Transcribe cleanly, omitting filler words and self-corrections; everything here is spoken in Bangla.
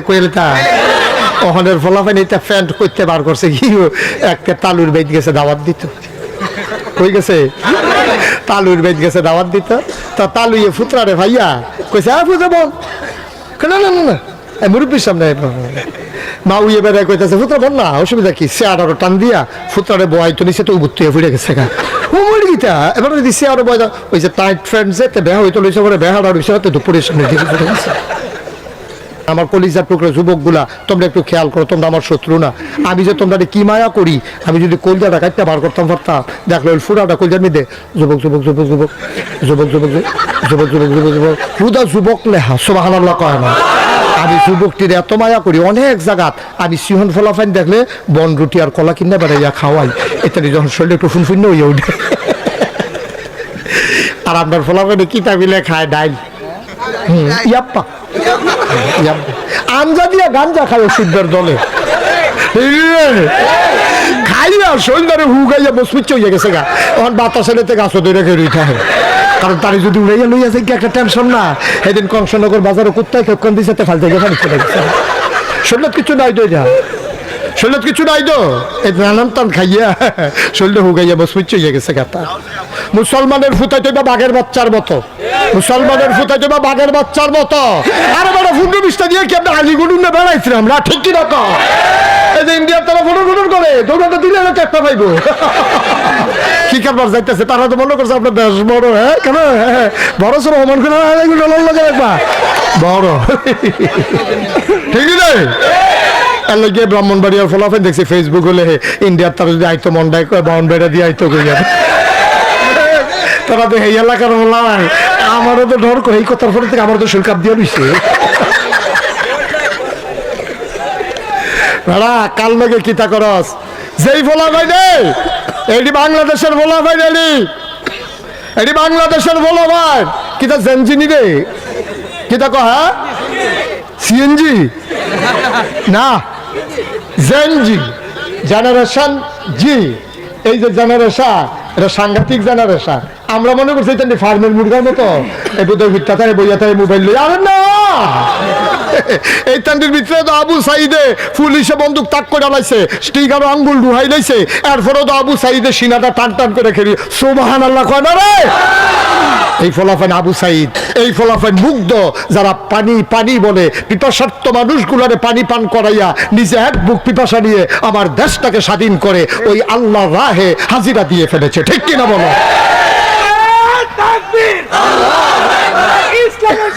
কোয়েলতা ওখানের ফলাফল এটা প্যান্ট করতে বার করছে কি একটা তালুর বেদ গেছে দাওয়াত দিত কই গেছে তালুর বেদ গেছে দাওয়াত দিত তা তালুয়ে ফুতরারে ভাইয়া কইছে ফুজে বল না না না মুরব্বীর সামনে মা উইয়ে বেড়ায় কইতেছে ফুতরা বল না অসুবিধা কি সে আরো টান দিয়া ফুতরারে বয়াইতো নিচে তো বুত্তি ফুটে গেছে গা ও মরি গীতা এবার যদি সে আরো বয় ওই যে টাইট ফ্রেন্ড যে বেহা হইতো লইছে পরে বেহার হইছে তো দুপুরের সামনে দিকে ফুটে গেছে আমার কলিজার টুকরা যুবকগুলা তোমরা একটু খেয়াল করো তোমরা আমার শত্রু না আমি যে তোমরা কি মায়া করি আমি যদি কলজাটা কাটতে বার করতাম পারতাম দেখলো ওই ফুরাটা কলজার মধ্যে যুবক যুবক যুবক যুবক যুবক যুবক যুবক যুবক যুবক যুবক হুদা যুবক লেহা সুবহানাল্লাহ কয় না আমি যুবকটির এত মায়া করি অনেক জায়গাত আমি সিহন ফলাফাইন দেখলে বন রুটি আর কলা কিনে বেড়াইয়া খাওয়াই ইত্যাদি যখন শরীরে একটু ফুনফুন্ন হইয়া উঠে আর আপনার ফলাফাইনে কিতা মিলে খায় ডাইল ইয়াপ্পা আমজা দিয়া গাঞ্জা খায় ওষুধের দলে খাইয়া শরীরে হু গাইয়া বসমিচ্ছ হইয়া গেছে গা তখন বাতাসে লেতে গাছও ধরে রেখে রইতে হয় কারণ তারি যদি উড়াইয়া লইয়া যায় কি একটা টেনশন না সেদিন কংসনগর বাজারে কুত্তায় কেক্ষণ দিছে ফাল থেকে ফানি চলে গেছে শরীর কিছু নাই তো এটা শরীর কিছু নাই তো এই নানান টান খাইয়া শরীরে হুগাইয়া বসমিচ্ছ হইয়া গেছে গাতা মুসলমানের ফুটাইতে বা বাঘের বাচ্চার মতো মুসলমানের ফুটাইতে বা বাঘের বাচ্চার মতো আরে বড় ফুন্ডু বিস্তা দিয়ে কি আমরা আলিগুডুন না বেড়াইছিলাম না ঠিক কি রকম এই যে ইন্ডিয়ার তারা ফটো ফটো করে দৌড়াতে দিলে না একটা পাইবো কি কারবার যাইতেছে তারা তো মনে করছে আপনার দেশ বড় হ্যাঁ কেন বড় সর অমন করে ডলার লাগে একবার বড় ঠিক আছে এর লগে ব্রাহ্মণবাড়িয়ার ফলাফল দেখছি ফেসবুক হলে ইন্ডিয়ার তারা যদি আইতো মন্ডাই বাউন্ডারিটা দিয়ে আইতো কই যাবে তারা তো এই এলাকার বললাম আমারও তো ডর করে এই কথার ফলে থেকে আমার তো শরীর কাপ দিয়ে রইছে ভাড়া কাল লগে কিতা করস যেই ফলা ভাই রে এটি বাংলাদেশের ফলা ভাই রে এটি বাংলাদেশের ফলা ভাই কিতা জেনজিনি রে কিতা কহ হ্যাঁ সিএনজি না জেনজি জেনারেশন জি এই যে জেনারেশন এটা সাংঘাতিক জেনারেশন আমরা মনে করছি এটা ফার্মের মুরগার মতো এই বোধহয় ভিত্তা থাকে বইয়া থাকে মোবাইল লই আরে না এই তান্ডির ভিতরে তো আবু সাইদে পুলিশে বন্দুক তাক করে আলাইছে স্টিকার আঙ্গুল ডুহাই লাইছে এরপরেও তো আবু সাইদে সিনাটা টান টান করে খেলি সুবহানাল্লাহ কয় না রে এই ফলাফল আবু সাইদ এই ফলাফল মুগ্ধ যারা পানি পানি বলে পিপাসার্থ মানুষগুলোরে পানি পান করাইয়া নিজে এক বুক পিপাসা নিয়ে আমার দেশটাকে স্বাধীন করে ওই আল্লাহর রাহে হাজিরা দিয়ে ফেলেছে ঠিক কিনা বলো তাকবীর আল্লাহু আকবার ইসলামের